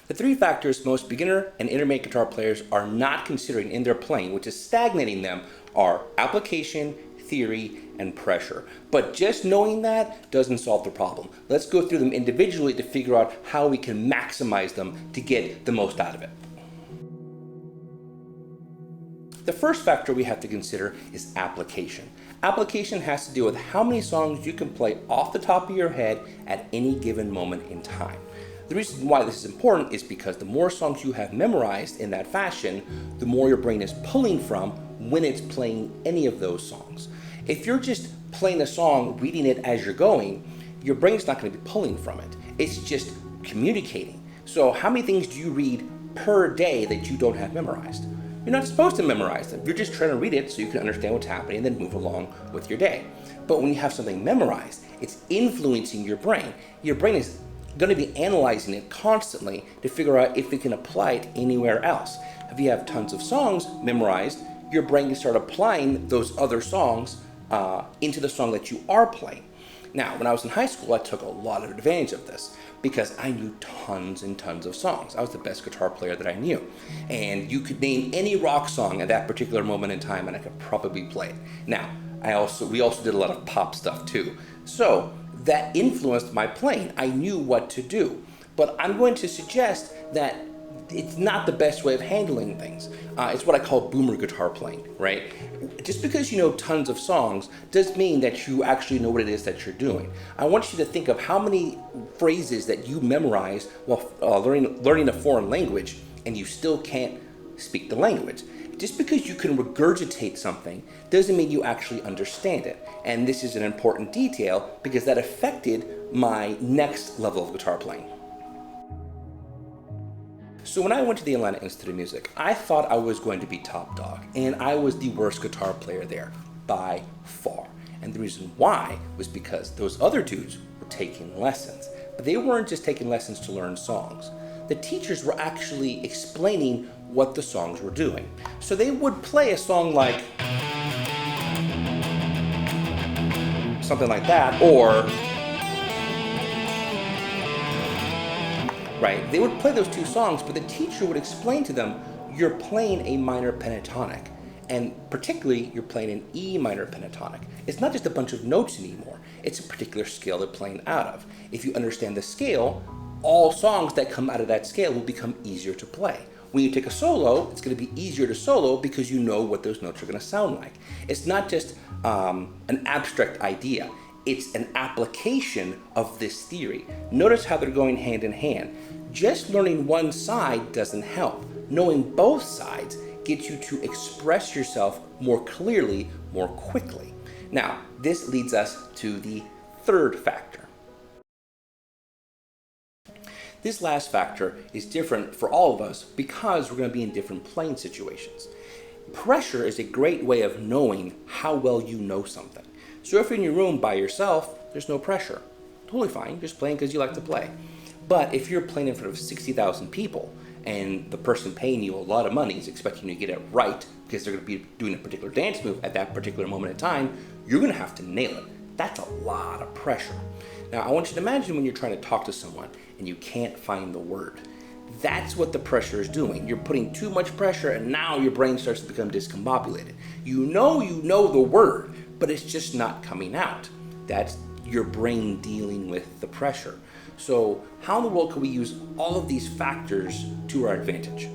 The three factors most beginner and intermediate guitar players are not considering in their playing, which is stagnating them, are application, theory, and pressure. But just knowing that doesn't solve the problem. Let's go through them individually to figure out how we can maximize them to get the most out of it. The first factor we have to consider is application. Application has to do with how many songs you can play off the top of your head at any given moment in time. The reason why this is important is because the more songs you have memorized in that fashion, the more your brain is pulling from when it's playing any of those songs. If you're just playing a song, reading it as you're going, your brain's not going to be pulling from it. It's just communicating. So how many things do you read per day that you don't have memorized? You're not supposed to memorize them. You're just trying to read it so you can understand what's happening and then move along with your day. But when you have something memorized, it's influencing your brain. Your brain is going to be analyzing it constantly to figure out if it can apply it anywhere else. If you have tons of songs memorized, your brain can start applying those other songs into the song that you are playing. Now, when I was in high school, I took a lot of advantage of this because I knew tons and tons of songs. I was the best guitar player that I knew. And you could name any rock song at that particular moment in time and I could probably play it. Now, we also did a lot of pop stuff too. So that influenced my playing. I knew what to do. But I'm going to suggest that it's not the best way of handling things. It's what I call boomer guitar playing, right? Just because you know tons of songs does mean that you actually know what it is that you're doing. I want you to think of how many phrases that you memorize while learning a foreign language and you still can't speak the language. Just because you can regurgitate something doesn't mean you actually understand it. And this is an important detail because that affected my next level of guitar playing. So when I went to the Atlanta Institute of Music, I thought I was going to be top dog, and I was the worst guitar player there by far. And the reason why was because those other dudes were taking lessons. But they weren't just taking lessons to learn songs. The teachers were actually explaining what the songs were doing. So they would play a song like something like that, or right? They would play those two songs, but the teacher would explain to them, you're playing a minor pentatonic, and particularly you're playing an E minor pentatonic. It's not just a bunch of notes anymore. It's a particular scale they're playing out of. If you understand the scale, all songs that come out of that scale will become easier to play. When you take a solo, it's going to be easier to solo because you know what those notes are going to sound like. It's not just an abstract idea. It's an application of this theory. Notice how they're going hand in hand. Just learning one side doesn't help. Knowing both sides gets you to express yourself more clearly, more quickly. Now, this leads us to the third factor. This last factor is different for all of us because we're going to be in different playing situations. Pressure is a great way of knowing how well you know something. So if you're in your room by yourself, there's no pressure. Totally fine, just playing because you like to play. But if you're playing in front of 60,000 people and the person paying you a lot of money is expecting you to get it right because they're going to be doing a particular dance move at that particular moment in time, you're going to have to nail it. That's a lot of pressure. Now, I want you to imagine when you're trying to talk to someone and you can't find the word. That's what the pressure is doing. You're putting too much pressure and now your brain starts to become discombobulated. You know the word, but it's just not coming out. That's your brain dealing with the pressure. So how in the world can we use all of these factors to our advantage?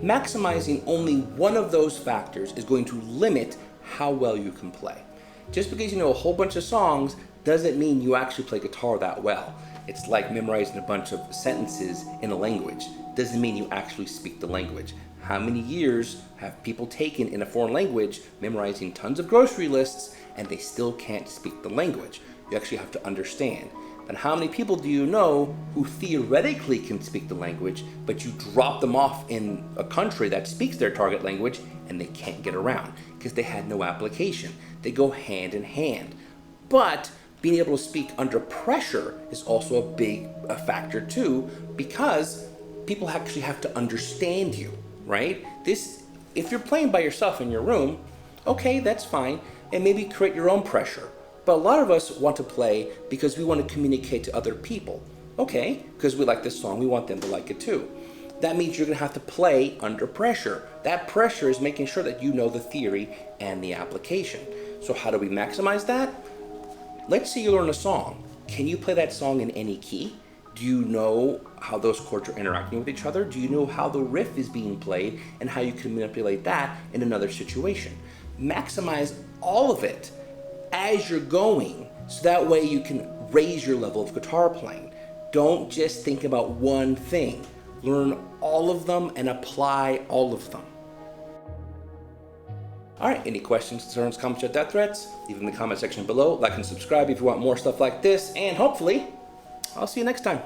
Maximizing only one of those factors is going to limit how well you can play. Just because you know a whole bunch of songs doesn't mean you actually play guitar that well. It's like memorizing a bunch of sentences in a language. Doesn't mean you actually speak the language. How many years have people taken in a foreign language memorizing tons of grocery lists and they still can't speak the language? You actually have to understand. But how many people do you know who theoretically can speak the language, but you drop them off in a country that speaks their target language and they can't get around because they had no application? They go hand in hand. But being able to speak under pressure is also a big factor too, because people actually have to understand you, right? If you're playing by yourself in your room, okay, that's fine, and maybe create your own pressure. But a lot of us want to play because we want to communicate to other people. Okay, because we like this song, we want them to like it too. That means you're going to have to play under pressure. That pressure is making sure that you know the theory and the application. So how do we maximize that? Let's say you learn a song. Can you play that song in any key? Do you know how those chords are interacting with each other? Do you know how the riff is being played and how you can manipulate that in another situation? Maximize all of it as you're going, so that way you can raise your level of guitar playing. Don't just think about one thing. Learn all of them and apply all of them. All right, any questions, concerns, comments, or death threats? Leave them in the comment section below. Like and subscribe if you want more stuff like this, and hopefully, I'll see you next time.